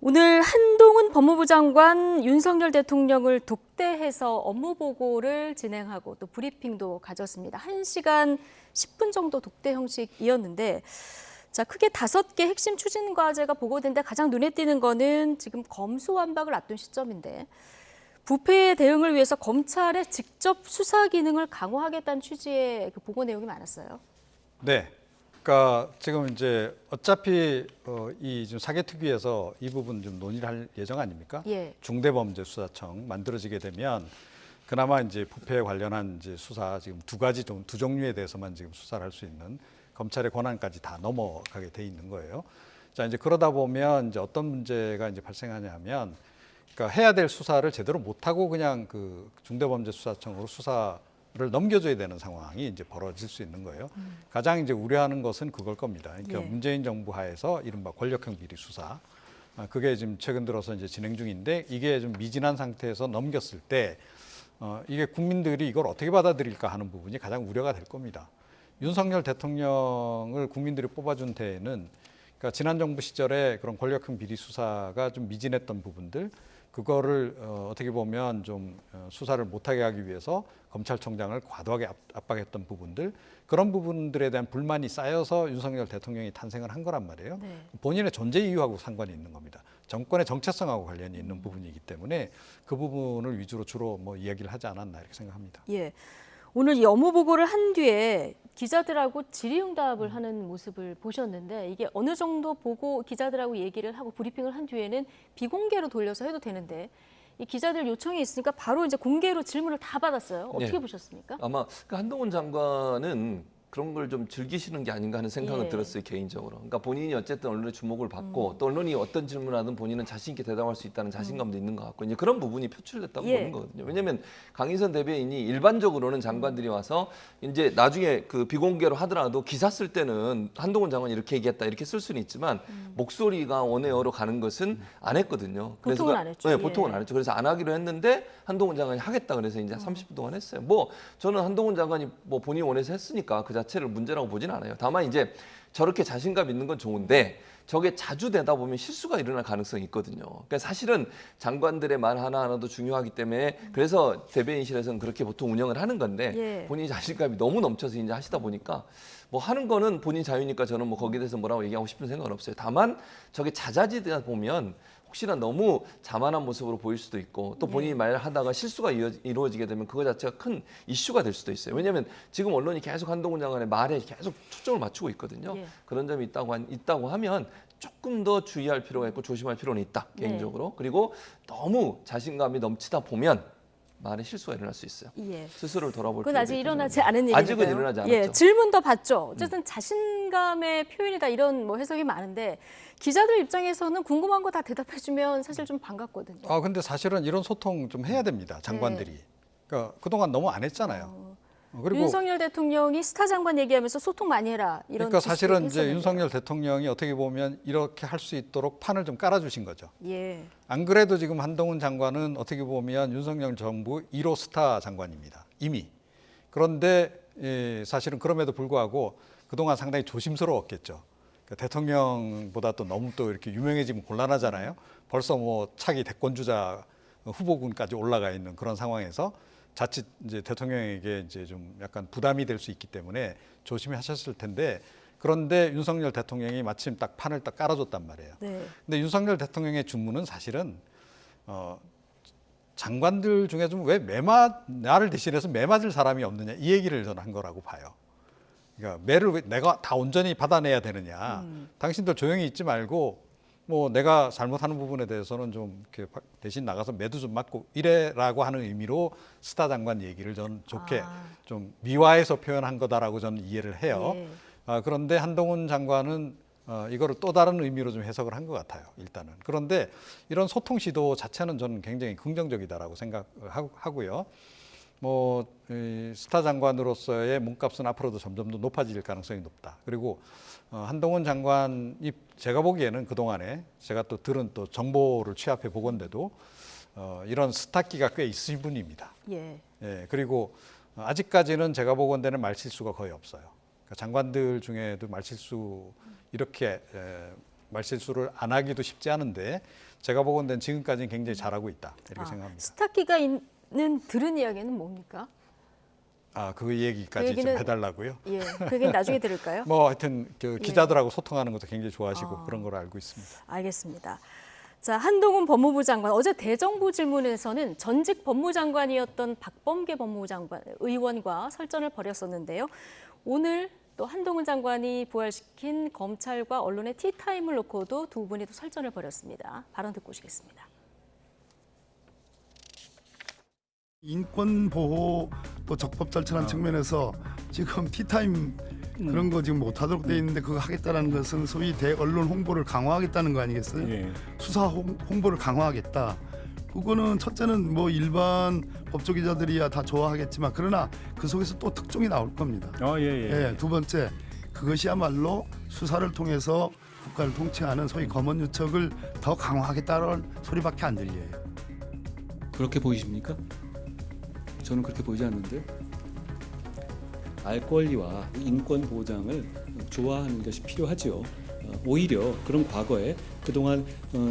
오늘 한동훈 법무부 장관 윤석열 대통령을 독대해서 업무 보고를 진행하고 또 브리핑도 가졌습니다. 1시간 10분 정도 독대 형식이었는데 자, 크게 5개 핵심 추진 과제가 보고된데 가장 눈에 띄는 거는 지금 검수완박을 앞둔 시점인데 부패 대응을 위해서 검찰의 직접 수사 기능을 강화하겠다는 취지의 그 보고 내용이 많았어요. 네. 그러니까 지금 이제 어차피 이 지금 사개특위에서 이 부분 좀 논의를 할 예정 아닙니까? 예. 중대범죄수사청 만들어지게 되면 그나마 이제 부패에 관련한 이제 수사 지금 두 종류에 대해서만 지금 수사를 할 수 있는 검찰의 권한까지 다 넘어가게 돼 있는 거예요. 자, 이제 그러다 보면 이제 어떤 문제가 이제 발생하냐면, 그러니까 해야 될 수사를 제대로 못하고 그냥 그 중대범죄수사청으로 수사를 넘겨줘야 되는 상황이 이제 벌어질 수 있는 거예요. 가장 이제 우려하는 것은 그걸 겁니다. 그러니까 예. 문재인 정부 하에서 이른바 권력형 비리 수사, 그게 지금 최근 들어서 이제 진행 중인데 이게 좀 미진한 상태에서 넘겼을 때 이게 국민들이 이걸 어떻게 받아들일까 하는 부분이 가장 우려가 될 겁니다. 윤석열 대통령을 국민들이 뽑아준 데에는 그러니까 지난 정부 시절에 그런 권력형 비리 수사가 좀 미진했던 부분들, 그거를 어떻게 보면 좀 수사를 못하게 하기 위해서 검찰총장을 과도하게 압박했던 부분들, 그런 부분들에 대한 불만이 쌓여서 윤석열 대통령이 탄생을 한 거란 말이에요. 네. 본인의 존재 이유하고 상관이 있는 겁니다. 정권의 정체성하고 관련이 있는 부분이기 때문에 그 부분을 위주로 주로 뭐 이야기를 하지 않았나 이렇게 생각합니다. 예. 오늘 이 업무 보고를 한 뒤에 기자들하고 질의응답을 하는 모습을 보셨는데 이게 어느 정도 보고 기자들하고 얘기를 하고 브리핑을 한 뒤에는 비공개로 돌려서 해도 되는데 이 기자들 요청이 있으니까 바로 이제 공개로 질문을 다 받았어요. 어떻게 네. 보셨습니까? 아마 그 한동훈 장관은 그런 걸 좀 즐기시는 게 아닌가 하는 생각은 예. 들었어요, 개인적으로. 그러니까 본인이 어쨌든 언론의 주목을 받고 또 언론이 어떤 질문을 하든 본인은 자신 있게 대답할 수 있다는 자신감도 있는 것 같고 이제 그런 부분이 표출됐다고 예. 보는 거거든요. 왜냐하면 강인선 대변인이 일반적으로는 장관들이 와서 이제 나중에 그 비공개로 하더라도 기사 쓸 때는 한동훈 장관이 이렇게 얘기했다 이렇게 쓸 수는 있지만 목소리가 원에어로 가는 것은 안 했거든요. 보통은 안 했죠. 네, 예. 보통은 안 했죠. 그래서 안 하기로 했는데 한동훈 장관이 하겠다 그래서 이제 30분 동안 했어요. 뭐 저는 한동훈 장관이 뭐 본인이 원해서 했으니까 그 자체를 문제라고 보진 않아요. 다만 이제 저렇게 자신감 있는 건 좋은데 저게 자주 되다 보면 실수가 일어날 가능성이 있거든요. 그러니까 사실은 장관들의 말 하나하나도 중요하기 때문에 그래서 대변인실에서는 그렇게 보통 운영을 하는 건데 예. 본인이 자신감이 너무 넘쳐서 이제 하시다 보니까 뭐 하는 거는 본인 자유니까 저는 뭐 거기에 대해서 뭐라고 얘기하고 싶은 생각은 없어요. 다만 저게 잦아지다 보면 혹시나 너무 자만한 모습으로 보일 수도 있고 또 본인이 말하다가 실수가 이루어지게 되면 그거 자체가 큰 이슈가 될 수도 있어요. 왜냐하면 지금 언론이 계속 한동훈 장관의 말에 계속 초점을 맞추고 있거든요. 예. 그런 점이 있다고 하면 조금 더 주의할 필요가 있고 조심할 필요는 있다, 개인적으로. 그리고 너무 자신감이 넘치다 보면 말에 실수가 일어날 수 있어요. 예. 스스로를 돌아볼 그건 필요가 아직 있다는 일어나지 점입니다. 않은 얘기니까요. 아직은 일어나지 않았죠. 예, 질문도 받죠. 어쨌든 자신감의 표현이다 이런 뭐 해석이 많은데 기자들 입장에서는 궁금한 거 다 대답해주면 사실 좀 반갑거든요. 근데 사실은 이런 소통 좀 해야 됩니다. 장관들이. 그러니까 그동안 너무 안 했잖아요. 그리고 윤석열 대통령이 스타 장관 얘기하면서 소통 많이 해라 이런. 그러니까 사실은 이제 했었는데요. 윤석열 대통령이 어떻게 보면 이렇게 할 수 있도록 판을 좀 깔아주신 거죠. 예. 안 그래도 지금 한동훈 장관은 어떻게 보면 윤석열 정부 1호 스타 장관입니다. 이미. 그런데 사실은 그럼에도 불구하고 그동안 상당히 조심스러웠겠죠. 그러니까 대통령보다 또 너무 또 이렇게 유명해지면 곤란하잖아요. 벌써 뭐 차기 대권주자 후보군까지 올라가 있는 그런 상황에서 자칫 이제 대통령에게 이제 좀 약간 부담이 될 수 있기 때문에 조심히 하셨을 텐데 그런데 윤석열 대통령이 마침 딱 판을 딱 깔아줬단 말이에요. 네. 근데 윤석열 대통령의 주문은 사실은 장관들 중에 좀 왜 나를 대신해서 매 맞을 사람이 없느냐 이 얘기를 저는 한 거라고 봐요. 그러니까 매를 왜 내가 다 온전히 받아내야 되느냐. 당신들 조용히 있지 말고 뭐 내가 잘못하는 부분에 대해서는 좀 이렇게 대신 나가서 매도 좀 맞고 이래라고 하는 의미로 스타 장관 얘기를 저는 좋게 좀 미화해서 표현한 거다라고 저는 이해를 해요. 예. 그런데 한동훈 장관은 이거를 또 다른 의미로 좀 해석을 한 것 같아요. 일단은. 그런데 이런 소통 시도 자체는 저는 굉장히 긍정적이다라고 생각하고요. 뭐 스타 장관으로서의 몸값은 앞으로도 점점 더 높아질 가능성이 높다. 그리고 한동훈 장관이 제가 보기에는 그동안에 제가 또 들은 또 정보를 취합해 보건데도 이런 스타기가 꽤 있으신 분입니다. 예. 예, 그리고 아직까지는 제가 보건대는 말실수가 거의 없어요. 그러니까 장관들 중에도 말실수 이렇게 말실수를 안 하기도 쉽지 않은데 제가 보건대는 지금까지는 굉장히 잘하고 있다 이렇게 생각합니다. 스타키가 있는 들은 이야기는 뭡니까? 그 얘기까지 좀 해달라고요? 예, 그 얘기는 나중에 들을까요? 뭐 하여튼 기자들하고 소통하는 것도 굉장히 좋아하시고 그런 걸 알고 있습니다. 알겠습니다. 자, 한동훈 법무부 장관 어제 대정부 질문에서는 전직 법무장관이었던 박범계 법무부 장관 의원과 설전을 벌였었는데요. 오늘 또 한동훈 장관이 부활시킨 검찰과 언론의 티타임을 놓고도 두 분이 또 설전을 벌였습니다. 발언 듣고 오시겠습니다. 인권 보호 또 적법 절차라는 측면에서 지금 티타임 그런 거 지금 못하도록 돼 있는데 그거 하겠다라는 것은 소위 대언론 홍보를 강화하겠다는 거 아니겠어요? 예. 수사 홍보를 강화하겠다. 그거는 첫째는 뭐 일반 법조 기자들이야 다 좋아하겠지만 그러나 그 속에서 또 특종이 나올 겁니다. 예. 두 번째 그것이야말로 수사를 통해서 국가를 통치하는 소위 검언 유착을 더 강화하겠다는 소리밖에 안 들려요. 그렇게 보이십니까? 저는 그렇게 보이지 않는데 알 권리와 인권 보장을 좋아하는 것이 필요하지요. 오히려 그런 과거에 그동안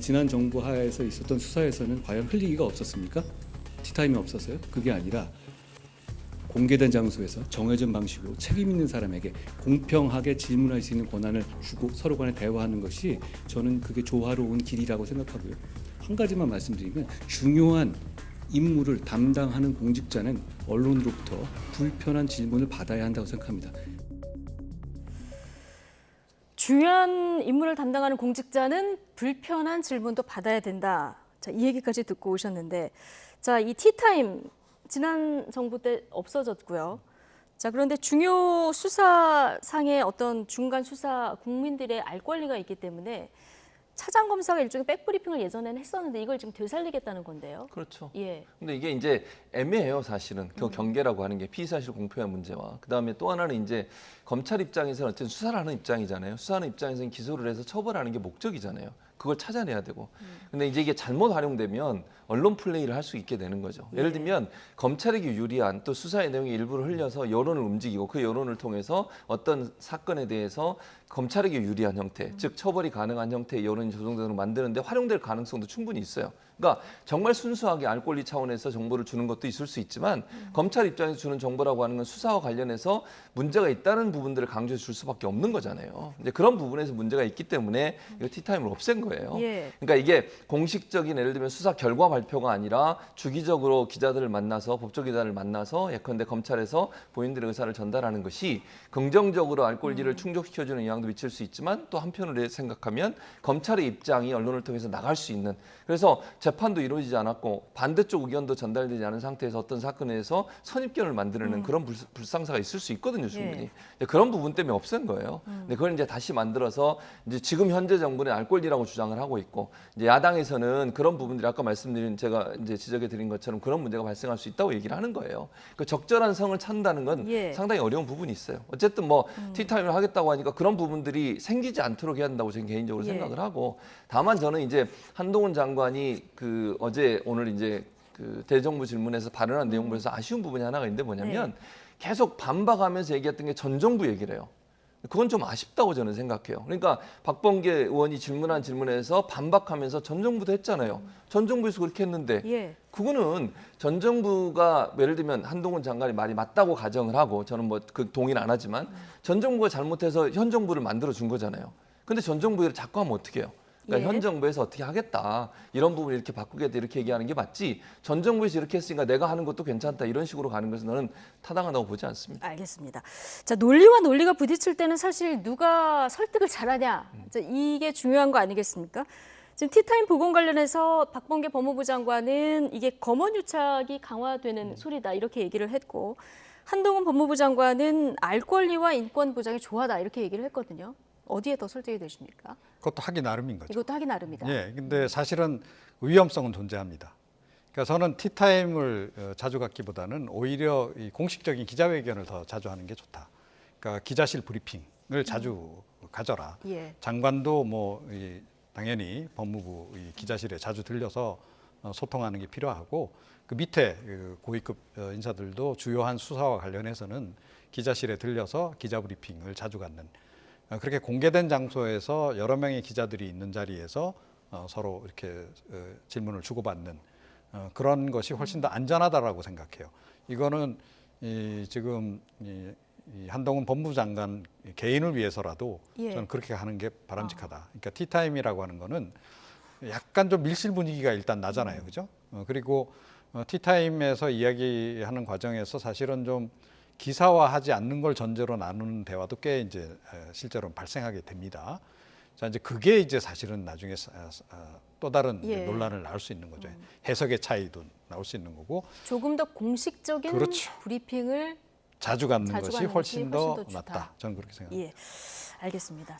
지난 정부 하에서 있었던 수사에서는 과연 흘리기가 없었습니까? 티타임이 없었어요? 그게 아니라 공개된 장소에서 정해진 방식으로 책임 있는 사람에게 공평하게 질문할 수 있는 권한을 주고 서로 간에 대화하는 것이 저는 그게 조화로운 길이라고 생각하고요. 한 가지만 말씀드리면 중요한 임무를 담당하는 공직자는 언론으로부터 불편한 질문을 받아야 한다고 생각합니다. 중요한 임무를 담당하는 공직자는 불편한 질문도 받아야 된다. 자, 이 얘기까지 듣고 오셨는데, 자, 이 티타임 지난 정부 때 없어졌고요. 자, 그런데 중요 수사상의 어떤 중간 수사 국민들의 알 권리가 있기 때문에 차장 검사가 일종의 백브리핑을 예전에는 했었는데 이걸 지금 되살리겠다는 건데요. 그렇죠. 예. 근데 이게 이제 애매해요, 사실은. 그 경계라고 하는 게 피의사실 공표의 문제와 그다음에 또 하나는 이제 검찰 입장에서는 어쨌든 수사를 하는 입장이잖아요. 수사하는 입장에서는 기소를 해서 처벌하는 게 목적이잖아요. 그걸 찾아내야 되고. 근데 이제 이게 잘못 활용되면 언론 플레이를 할 수 있게 되는 거죠. 예를 들면 검찰에게 유리한 또 수사의 내용의 일부를 흘려서 여론을 움직이고 그 여론을 통해서 어떤 사건에 대해서 검찰에게 유리한 형태, 즉 처벌이 가능한 형태의 여론이 조성되도록 만드는데 활용될 가능성도 충분히 있어요. 그러니까 정말 순수하게 알 권리 차원에서 정보를 주는 것도 있을 수 있지만 검찰 입장에서 주는 정보라고 하는 건 수사와 관련해서 문제가 있다는 부분들을 강조해 줄 수밖에 없는 거잖아요. 이제 그런 부분에서 문제가 있기 때문에 이거 티타임을 없앤 거예요. 예. 그러니까 이게 공식적인 예를 들면 수사 결과 발표가 아니라 주기적으로 기자들을 만나서 법조 기자를 만나서 예컨대 검찰에서 본인들의 의사를 전달하는 것이 긍정적으로 알 권리를 충족시켜주는 영향도 미칠 수 있지만 또 한편으로 생각하면 검찰의 입장이 언론을 통해서 나갈 수 있는 그래서 재판도 이루어지지 않았고 반대쪽 의견도 전달되지 않은 상태에서 어떤 사건에 대해서 선입견을 만들어내는 그런 불상사가 있을 수 있거든요, 충분히. 예. 그런 부분 때문에 없앤 거예요. 근데 그걸 이제 다시 만들어서 이제 지금 현재 정부는 알 권리라고 주장을 하고 있고 이제 야당에서는 그런 부분들이 아까 말씀드린 제가 이제 지적해 드린 것처럼 그런 문제가 발생할 수 있다고 얘기를 하는 거예요. 그 적절한 성을 찾는다는 건 예. 상당히 어려운 부분이 있어요. 어쨌든 뭐 티타임을 하겠다고 하니까 그런 부분들이 생기지 않도록 해야 한다고 저는 개인적으로 예. 생각을 하고 다만 저는 이제 한동훈 장관이 그 어제 오늘 이제 그 대정부 질문에서 발언한 내용 중에서 아쉬운 부분이 하나가 있는데 뭐냐면 계속 반박하면서 얘기했던 게 전 정부 얘기를 해요. 그건 좀 아쉽다고 저는 생각해요. 그러니까 박범계 의원이 질문한 질문에서 반박하면서 전 정부도 했잖아요. 전 정부에서 그렇게 했는데 예. 그거는 전 정부가 예를 들면 한동훈 장관이 말이 맞다고 가정을 하고 저는 뭐 그 동의는 안 하지만 전 정부가 잘못해서 현 정부를 만들어 준 거잖아요. 근데 전 정부를 자꾸 하면 어떻게 해요? 그러니까 예. 현 정부에서 어떻게 하겠다 이런 부분을 이렇게 바꾸겠다 이렇게 얘기하는 게 맞지 전 정부에서 이렇게 했으니까 내가 하는 것도 괜찮다 이런 식으로 가는 것은 저는 타당하다고 보지 않습니다. 알겠습니다. 자, 논리와 논리가 부딪힐 때는 사실 누가 설득을 잘하냐 자, 이게 중요한 거 아니겠습니까? 지금 티타임 보건 관련해서 박범계 법무부 장관은 이게 검언 유착이 강화되는 소리다 이렇게 얘기를 했고 한동훈 법무부 장관은 알 권리와 인권 보장이 조화다 이렇게 얘기를 했거든요. 어디에 더 설득이 되십니까? 그것도 하기 나름인 거죠. 이것도 하기 나름이다. 예, 근데 사실은 위험성은 존재합니다. 그러니까 저는 티타임을 자주 갖기보다는 오히려 이 공식적인 기자회견을 더 자주 하는 게 좋다. 그러니까 기자실 브리핑을 자주 가져라. 예. 장관도 뭐 당연히 법무부 기자실에 자주 들려서 소통하는 게 필요하고 그 밑에 고위급 인사들도 주요한 수사와 관련해서는 기자실에 들려서 기자 브리핑을 자주 갖는 그렇게 공개된 장소에서 여러 명의 기자들이 있는 자리에서 서로 이렇게 질문을 주고받는 그런 것이 훨씬 더 안전하다라고 생각해요. 이거는 지금 이 한동훈 법무부 장관 개인을 위해서라도 예. 저는 그렇게 하는 게 바람직하다. 그러니까 티타임이라고 하는 거는 약간 좀 밀실 분위기가 일단 나잖아요, 그죠? 그리고 티타임에서 이야기하는 과정에서 사실은 좀 기사화하지 않는 걸 전제로 나누는 대화도 꽤 이제 실제로 발생하게 됩니다. 자, 이제 그게 이제 사실은 나중에 또 다른 이제 예. 논란을 낳을 수 있는 거죠. 해석의 차이도 나올 수 있는 거고 조금 더 공식적인 그렇죠. 브리핑을 자주 갖는 자주 것이 갖는 훨씬 더 좋다. 낫다. 저는 그렇게 생각합니다. 예, 알겠습니다.